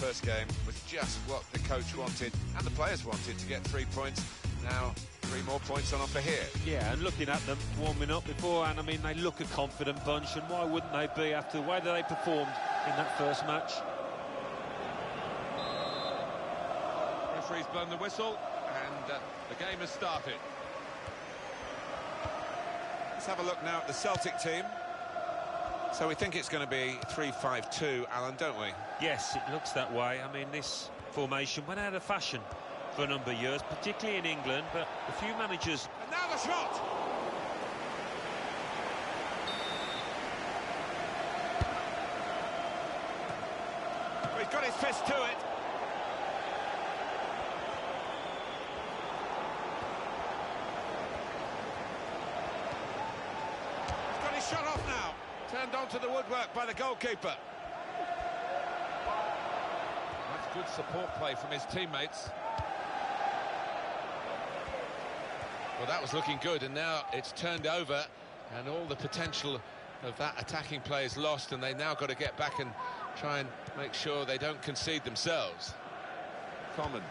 first game was just what the coach wanted and the players wanted, to get 3 points. Now 3 more points on offer here. Yeah, and looking at them warming up beforehand, I mean, they look a confident bunch, and why wouldn't they be after the way that they performed in that first match? Referee's blown the whistle, and the game has started. Let's have a look now at the Celtic team. So we think it's going to be 3-5-2, Alan, don't we? Yes, it looks that way. I mean, this formation went out of fashion for a number of years, particularly in England, but a few managers... And now the shot! Well, he's got his fist to it. He's got his shot off now. Turned onto the woodwork by the goalkeeper. That's good support play from his teammates. Well, that was looking good, and now it's turned over, and all the potential of that attacking play is lost, and they now got to get back and try and make sure they don't concede themselves. Commons.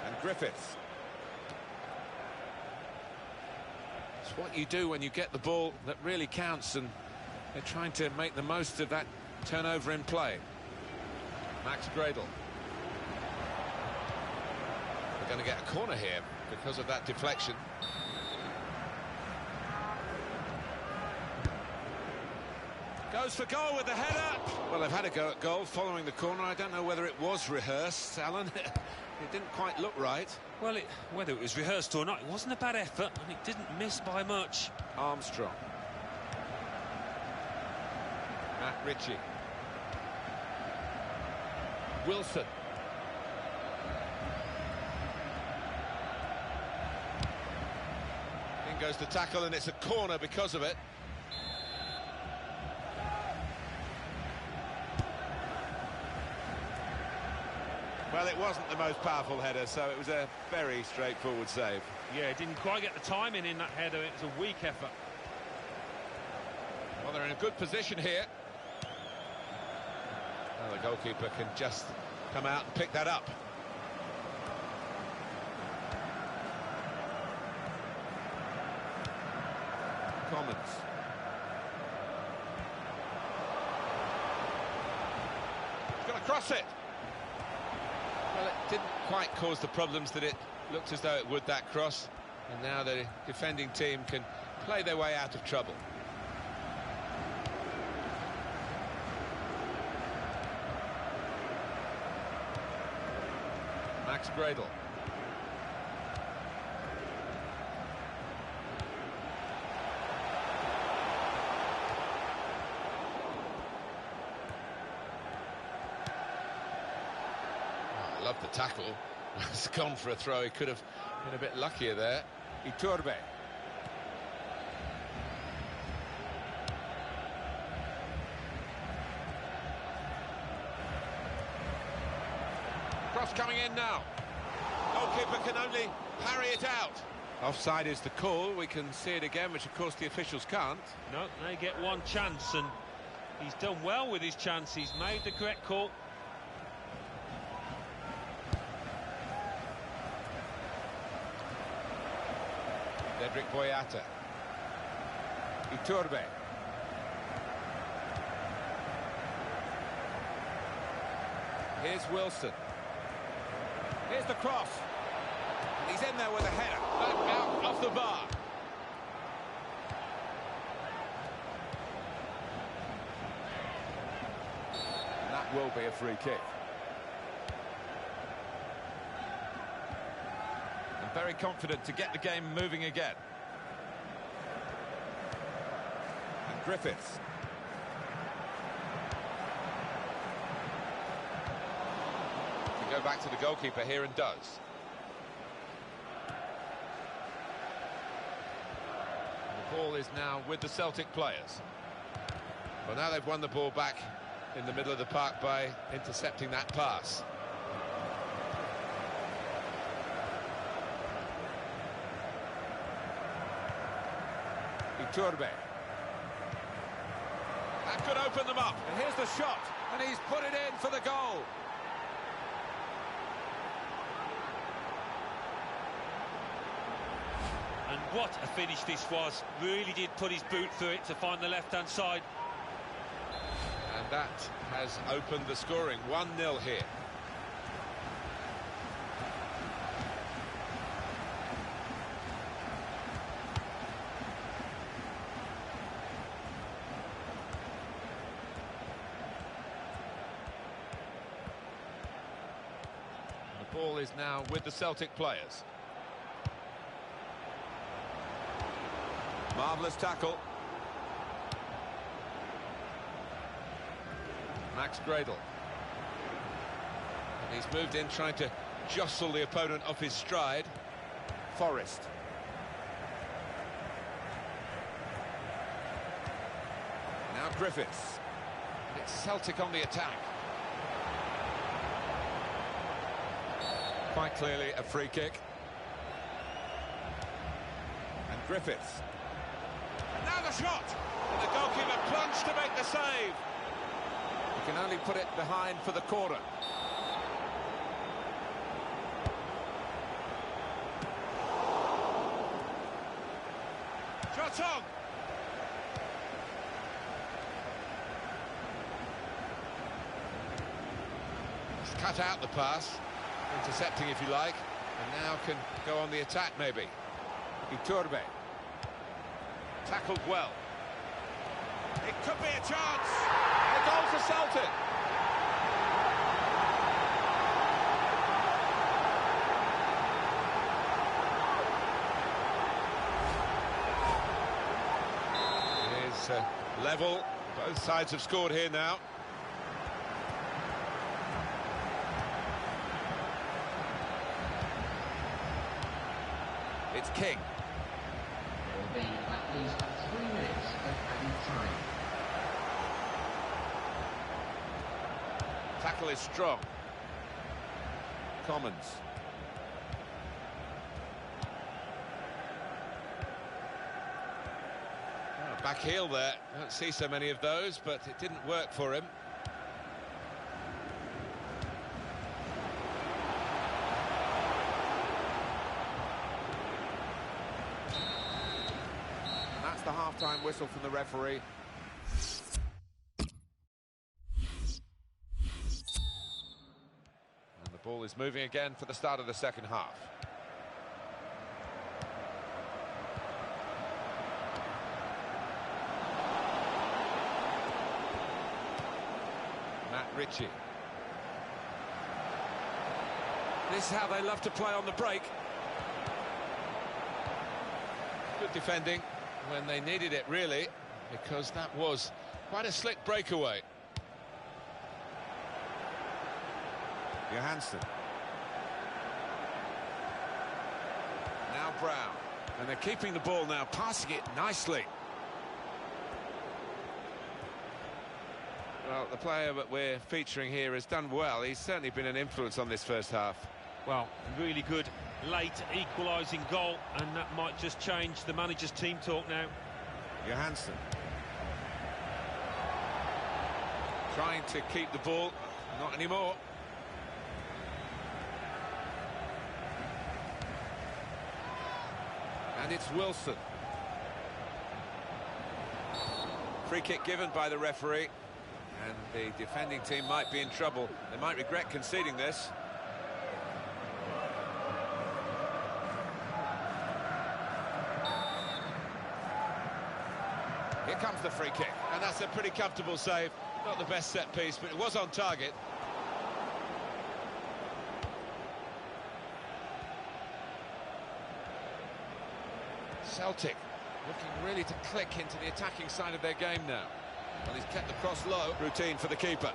And Griffiths. It's what you do when you get the ball that really counts, and they're trying to make the most of that turnover in play. Max Gradle. We're going to get a corner here because of that deflection. Goes for goal with the header. Well, they've had a go at goal following the corner. I don't know whether it was rehearsed, Alan. It didn't quite look right. Well, whether it was rehearsed or not, it wasn't a bad effort, and it didn't miss by much. Armstrong. Matt Ritchie. Wilson. In goes the tackle, and it's a corner because of it. Well, it wasn't the most powerful header, so it was a very straightforward save. Yeah, it didn't quite get the timing in that header. It was a weak effort. Well, they're in a good position here. Well, the goalkeeper can just come out and pick that up. Commons. He's going to cross it. Well, it didn't quite cause the problems that it looked as though it would, that cross. And now the defending team can play their way out of trouble. Max Gradle. Oh, I love the tackle. It's gone for a throw. He could have been a bit luckier there. Iturbe. Cross coming in now. Goalkeeper can only parry it out. Offside is the call. We can see it again, which of course the officials can't. No, they get one chance, and he's done well with his chance. He's made the correct call. Cedric Boyata. Iturbe. Here's Wilson. Here's the cross. And he's in there with a header. Back out off the bar. And that will be a free kick. And very confident to get the game moving again. And Griffiths. Go back to the goalkeeper here and does. The ball is now with the Celtic players. Well, now they've won the ball back in the middle of the park by intercepting that pass. Iturbe. Back Could open them up. And here's the shot. And he's put it in for the goal. And what a finish this was. Really did put his boot through it to find the left-hand side. And that has opened the scoring. 1-0 here. The ball is now with the Celtic players. Marvellous tackle. Max Gradle. And he's moved in trying to jostle the opponent off his stride. Forrest. Now Griffiths. And it's Celtic on the attack. Quite clearly a free kick. And Griffiths. And now the shot! And the goalkeeper plunged to make the save. He can only put it behind for the corner. Shot on! He's cut out the pass, intercepting if you like, and now can go on the attack maybe. Iturbe. Tackled well. It could be a chance. The goal for Celtic. It is level. Both sides have scored here now. It's King. Will be at least 3 minutes of added time. Tackle is strong. Commons. Oh, back heel there. Don't see so many of those, but it didn't work for him. And that's the half-time whistle from the referee. Ball is moving again for the start of the second half. Matt Ritchie. This is how they love to play on the break. Good defending when they needed it, really, because that was quite a slick breakaway. Johansson. Now Brown. And they're keeping the ball now, passing it nicely. Well, the player that we're featuring here has done well. He's certainly been an influence on this first half. Well, really good late equalising goal, and that might just change the manager's team talk now. Johansson. Trying to keep the ball, not anymore. And it's Wilson. Free kick given by the referee. And the defending team might be in trouble. They might regret conceding this. Here comes the free kick. And that's a pretty comfortable save. Not the best set piece, but it was on target. Celtic looking really to click into the attacking side of their game now. Well, he's kept the cross low. Routine for the keeper.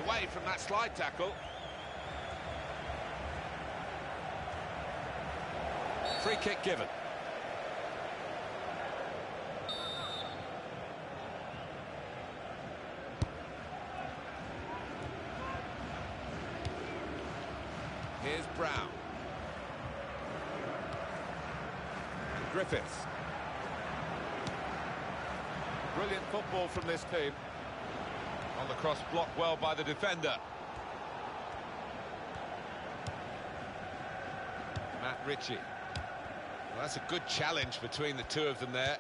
Away from that slide tackle. Free kick given. Here's Brown. Griffiths. Brilliant football from this team. On the cross, blocked well by the defender. Matt Ritchie. Well, that's a good challenge between the two of them there.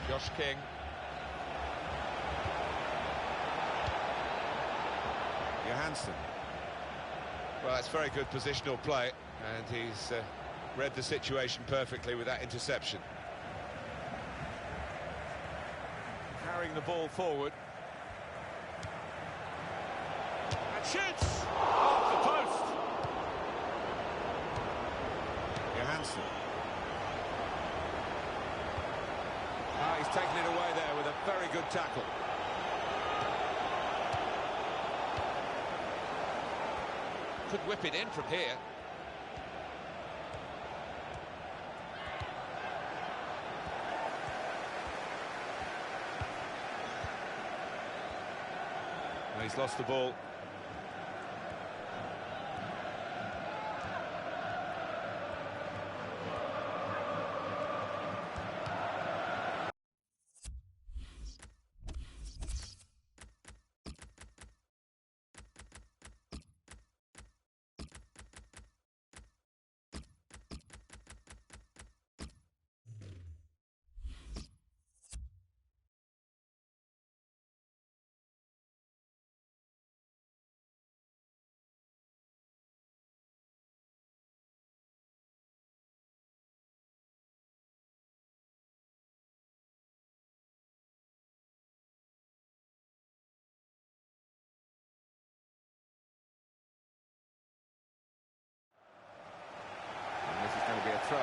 Josh King. Johansson. Well, that's very good positional play, and he's read the situation perfectly with that interception. Carrying the ball forward. And shoots! Off the post! Johansson. He's taken it away there with a very good tackle. Could whip it in from here. He's lost the ball. Going to be a throw.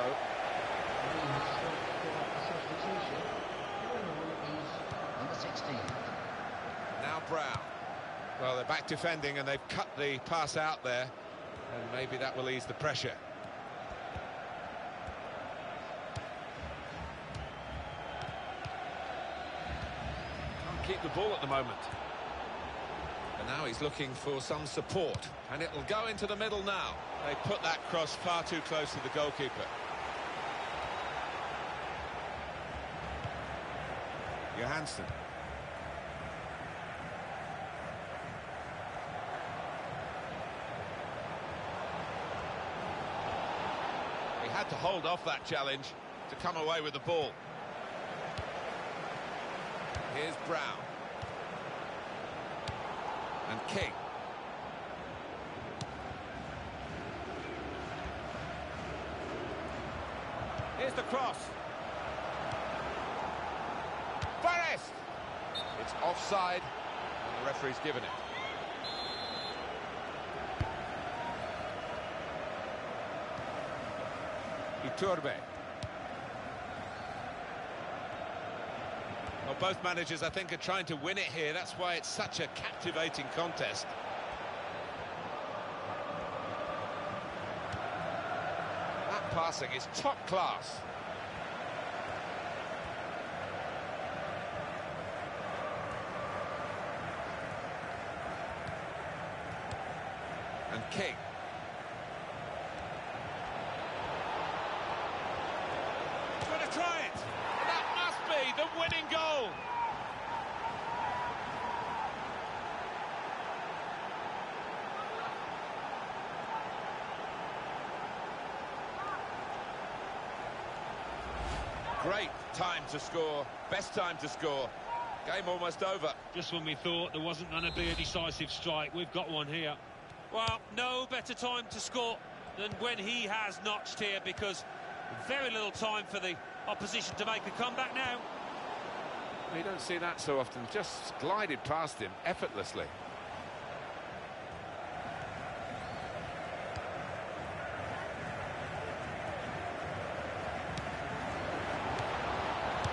Number 16. Now Brown. Well, they're back defending and they've cut the pass out there, and maybe that will ease the pressure. Can't keep the ball at the moment. And now he's looking for some support, and it'll go into the middle now. They put that cross far too close to the goalkeeper. Johansson. He had to hold off that challenge to come away with the ball. Here's Brown. And King. Here's the cross. Forrest! It's offside, and the referee's given it. Iturbe. Well, both managers, I think, are trying to win it here. That's why it's such a captivating contest. That passing is top class. And King. He's going to try it. That must be the winning goal. Great time to score, best time to score. Game almost over. Just when we thought there wasn't going to be a decisive strike, we've got one here. Well, no better time to score than when he has notched here, because very little time for the opposition to make a comeback now. You don't see that so often. Just glided past him effortlessly.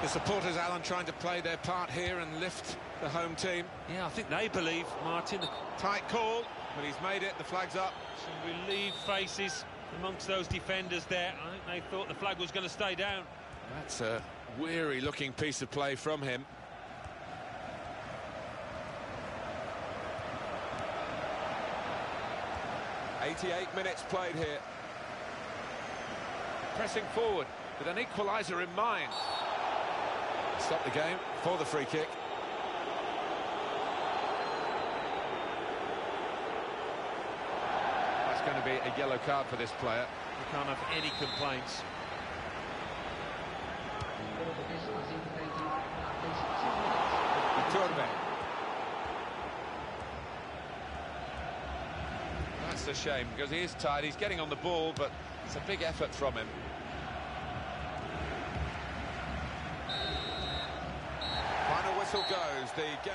The supporters, Alan, trying to play their part here and lift the home team. Yeah, I think they believe, Martin. Tight call, but he's made it. The flag's up. Some relieved faces amongst those defenders there. I think they thought the flag was going to stay down. That's a weary-looking piece of play from him. 88 minutes played here. Pressing forward with an equaliser in mind. Stop the game for the free kick. That's going to be a yellow card for this player. You can't have any complaints. That's a shame, because he is tired. He's getting on the ball, but it's a big effort from him. Final whistle goes. The game...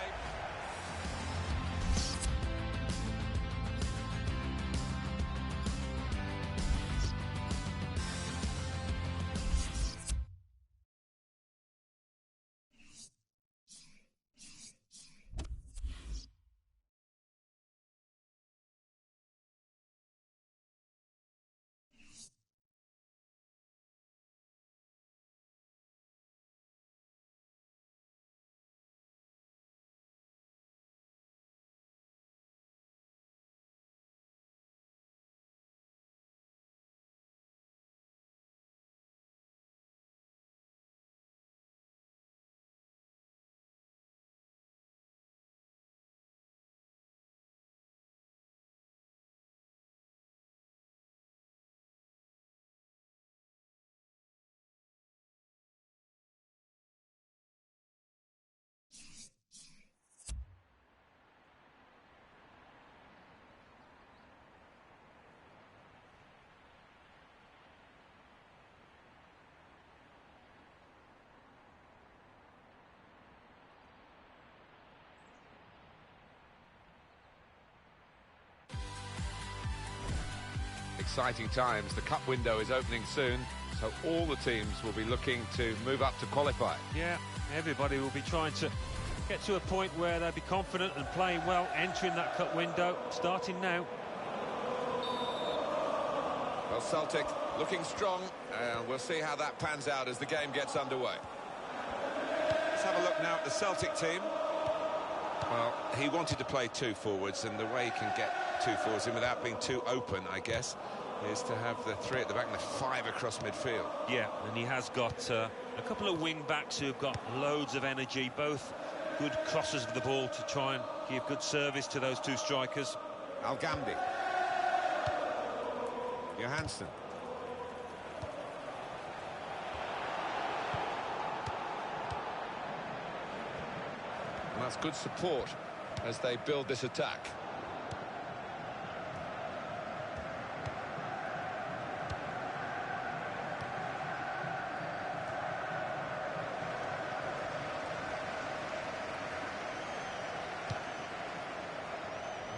Exciting times. The cup window is opening soon, so all the teams will be looking to move up to qualify. Yeah, everybody will be trying to get to a point where they'll be confident and playing well, entering that cup window, starting now. Well, Celtic looking strong, and we'll see how that pans out as the game gets underway. Let's have a look now at the Celtic team. Well, he wanted to play two forwards, and the way he can get two forwards in without being too open, I guess, is to have the three at the back and the five across midfield. Yeah, and he has got a couple of wing-backs who've got loads of energy, both good crosses of the ball to try and give good service to those two strikers. Al-Ghamdi. Johansson. And that's good support as they build this attack.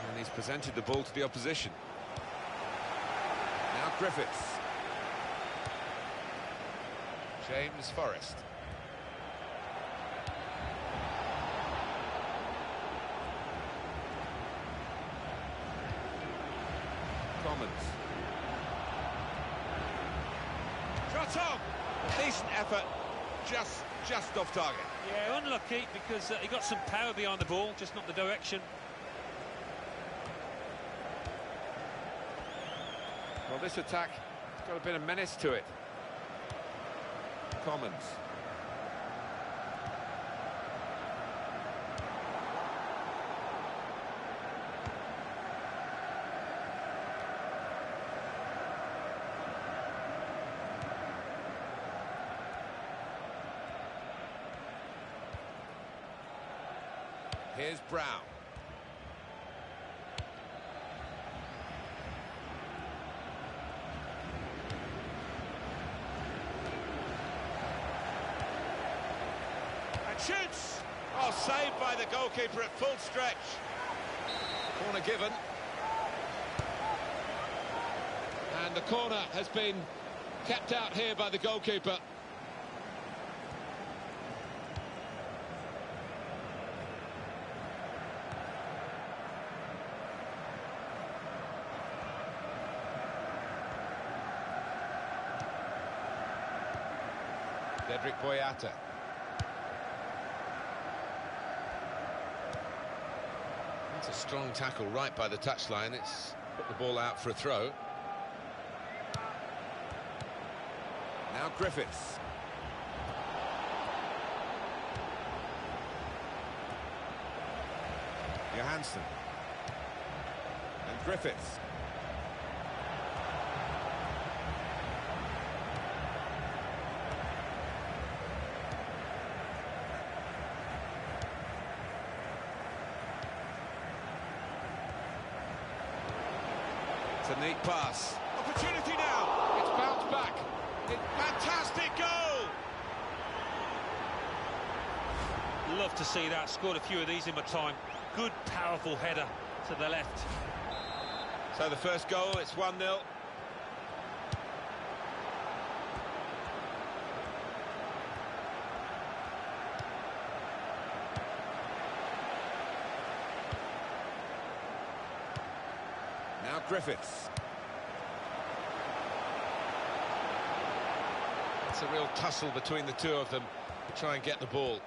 And he's presented the ball to the opposition. Now Griffiths. James Forrest. Commons. Shot on! Decent effort, just off target. Yeah, unlucky because he got some power behind the ball, just not the direction. Well, this attack has got a bit of menace to it. Commons. Here's Brown. And shoots! Oh, saved by the goalkeeper at full stretch. Corner given. And the corner has been kept out here by the goalkeeper. Cedric Boyata. That's a strong tackle right by the touchline. It's put the ball out for a throw. Now Griffiths. Johansson. And Griffiths. It's a neat pass. Opportunity now. It's bounced back. Fantastic goal! Love to see that. Scored a few of these in my time. Good, powerful header to the left. So the first goal, it's 1-0. Now Griffiths. It's a real tussle between the two of them to try and get the ball.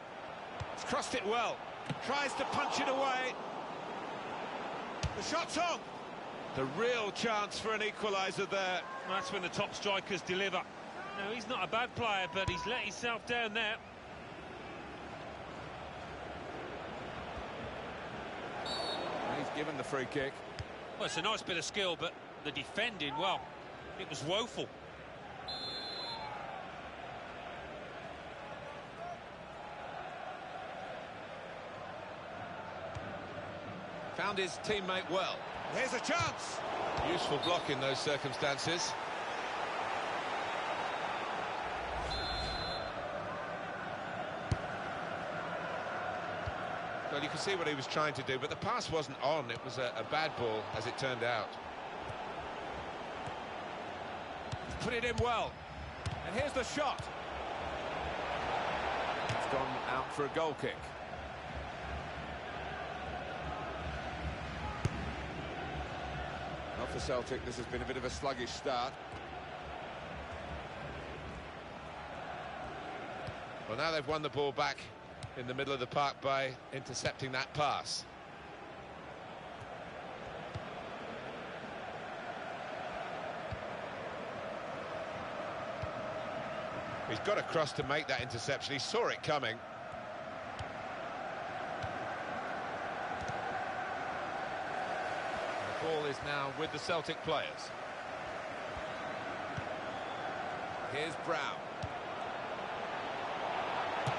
He's crossed it well. Tries to punch it away. The shot's on. The real chance for an equaliser there. That's when the top strikers deliver. No, he's not a bad player, but he's let himself down there. He's given the free kick. Well, it's a nice bit of skill, but the defending, well, it was woeful. Found his teammate well. Here's a chance. Useful block in those circumstances. Well, you can see what he was trying to do, but the pass wasn't on. It was a bad ball, as it turned out. He's put it in well. And here's the shot. It's gone out for a goal kick. Well, for Celtic, this has been a bit of a sluggish start. Well, now they've won the ball back in the middle of the park by intercepting that pass. He's got across to make that interception. He saw it coming. The ball is now with the Celtic players. Here's Brown.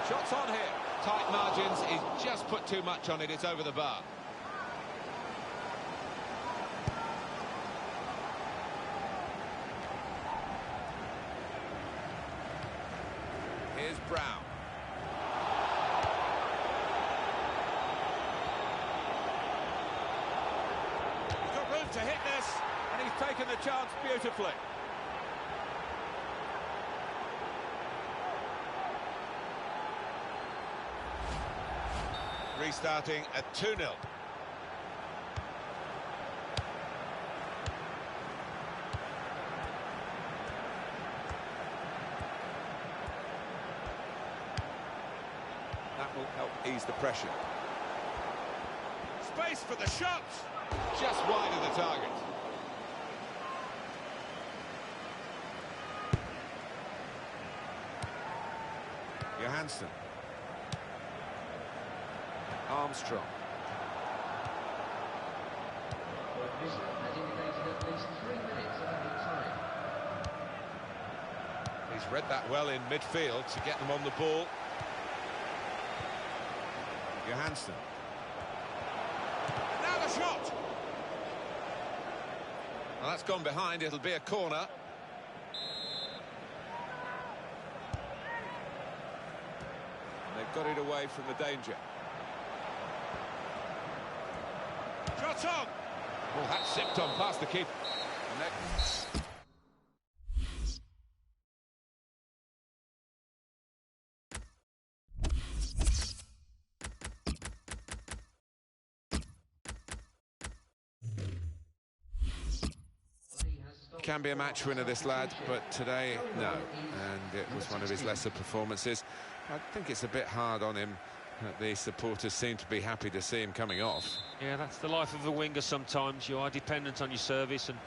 Shots on here. Tight margins, he's just put too much on it, it's over the bar. Here's Brown. He's got room to hit this, and he's taken the chance beautifully. Restarting at 2-0. That will help ease the pressure. Space for the shot. Just wide of the target. Johansson. Armstrong. This has indicated at least 3 minutes of added time. He's read that well in midfield to get them on the ball. Johansson. And now the shot. Well, that's gone behind. It'll be a corner. And they've got it away from the danger. Shot on. Well, that's zipped on past the keeper. Can be a match winner, this lad, but today, no. And it was one of his lesser performances. I think it's a bit hard on him The supporters seem to be happy to see him coming off. Yeah, that's the life of a winger sometimes. You are dependent on your service and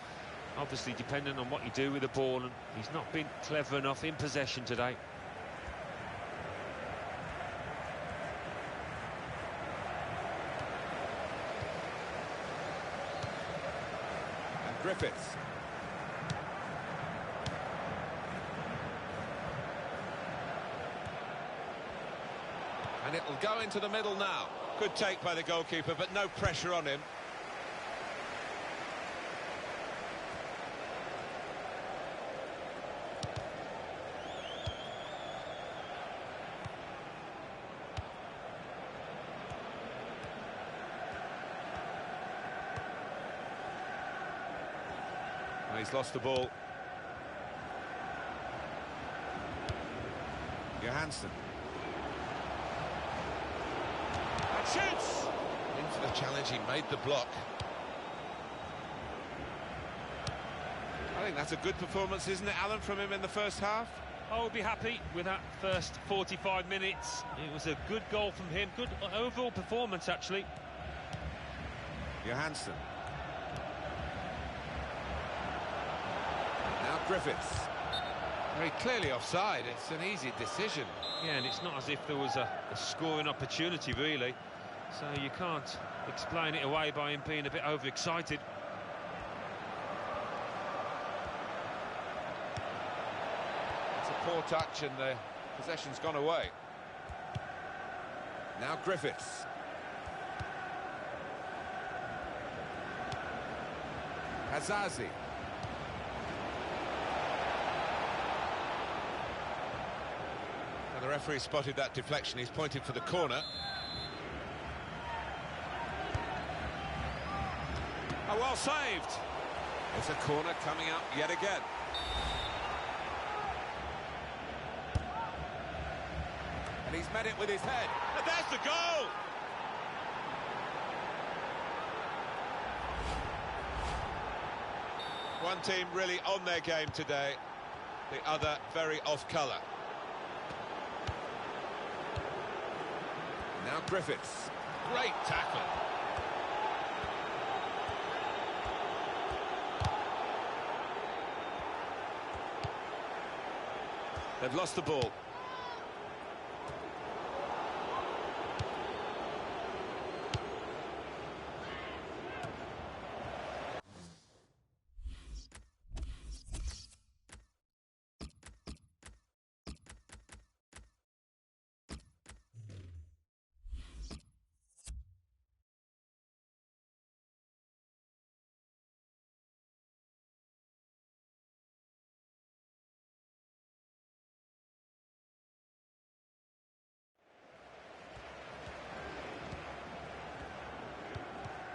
obviously dependent on what you do with the ball, and he's not been clever enough in possession today. And Griffiths. And it'll go into the middle now. Good take by the goalkeeper, but no pressure on him. And he's lost the ball. Johansson. Shoots! In for the challenge, he made the block. I think that's a good performance, isn't it, Alan, from him in the first half? I would be happy with that first 45 minutes. It was a good goal from him, good overall performance, actually. Johansson. Now Griffiths. Very clearly offside. It's an easy decision. Yeah, and it's not as if there was a scoring opportunity, really. So you can't explain it away by him being a bit overexcited. It's a poor touch and the possession's gone away. Now Griffiths. Hazazi. And the referee spotted that deflection. He's pointed for the corner. Oh, well saved. It's a corner coming up yet again. And he's met it with his head. And there's the goal! One team really on their game today, the other very off colour. Now Griffiths. Great tackle. They've lost the ball.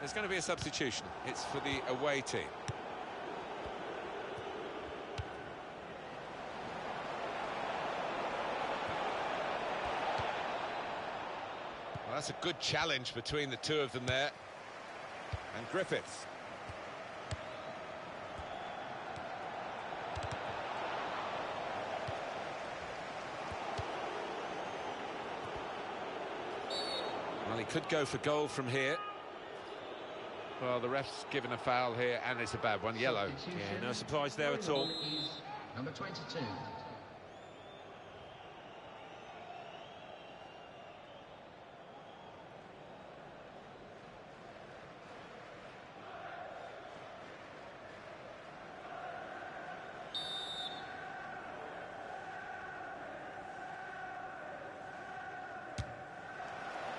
There's going to be a substitution. It's for the away team. Well, that's a good challenge between the two of them there. And Griffiths. Well, he could go for goal from here. Well, the ref's given a foul here, and it's a bad one, yellow. Yeah, no surprise there at all. Number 22.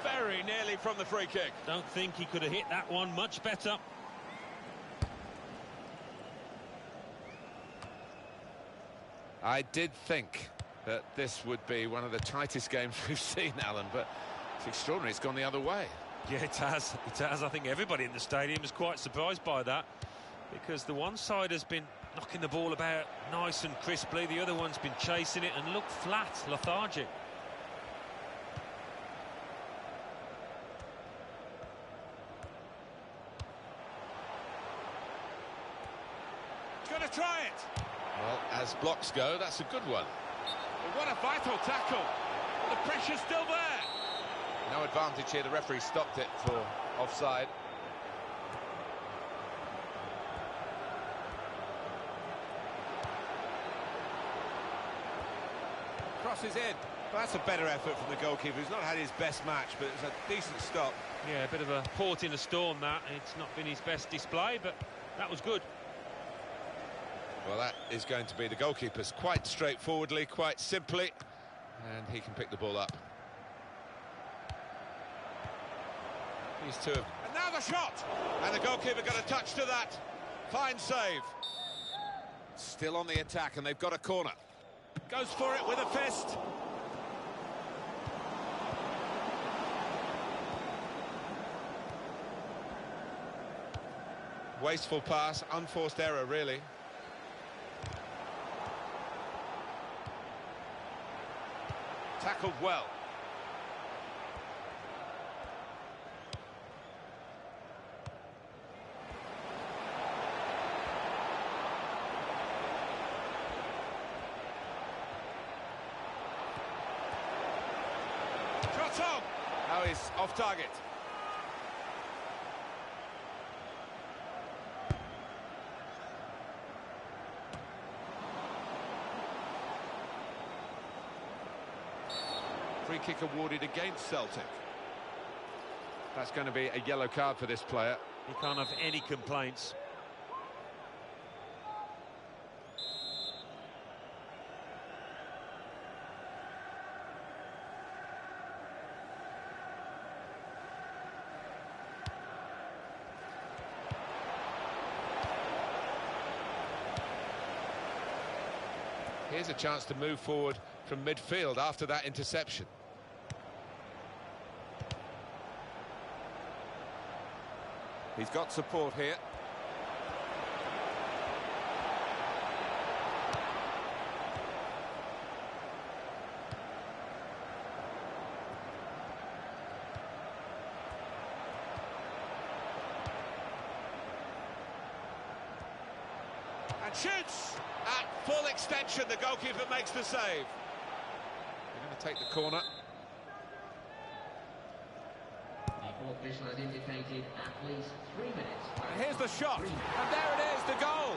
Very nearly from the free kick. Don't think he could have hit that one much better. I did think that this would be one of the tightest games we've seen, Alan, but it's extraordinary. It's gone the other way. Yeah, it has. It has. I think everybody in the stadium is quite surprised by that, because the one side has been knocking the ball about nice and crisply. The other one's been chasing it and looked flat, lethargic. He's going to try it. Well, as blocks go, that's a good one. But what a vital tackle. The pressure's still there. No advantage here, the referee stopped it for offside. Crosses in. Well, that's a better effort from the goalkeeper. He's not had his best match, but it's a decent stop. Yeah, a bit of a port in a storm, that. It's not been his best display, but that was good. Well, that is going to be the goalkeeper's quite straightforwardly, quite simply, and he can pick the ball up. These two have... And now the shot! And the goalkeeper got a touch to that. Fine save. Still on the attack, and they've got a corner. Goes for it with a fist. Wasteful pass, unforced error, really. Tackled well. Shot on! Now he's off target. Free kick awarded against Celtic. That's going to be a yellow card for this player. He can't have any complaints. Here's a chance to move forward from midfield after that interception. He's got support here. And shoots! At full extension, the goalkeeper makes the save. They're going to take the corner. The official has indicated at least 3 minutes. And here's the shot, and there it is, the goal.